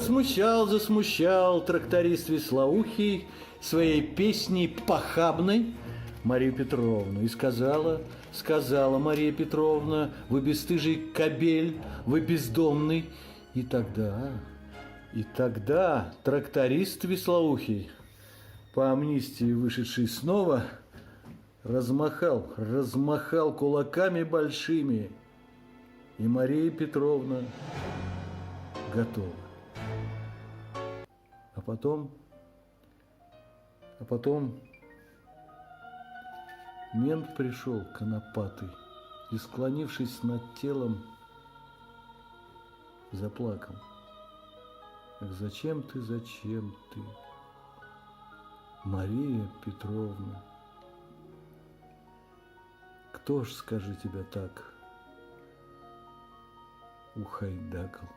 Засмущал, засмущал тракторист веслоухий своей песней похабной Марию Петровну. И сказала Мария Петровна: вы бесстыжий кобель, вы бездомный. И тогда тракторист веслоухий, по амнистии вышедший снова, размахал кулаками большими, и Мария Петровна готова. А потом мент пришел конопатый и, склонившись над телом, заплакал. Ах, зачем ты, Мария Петровна? Кто ж, скажи, тебя так ухайдакал?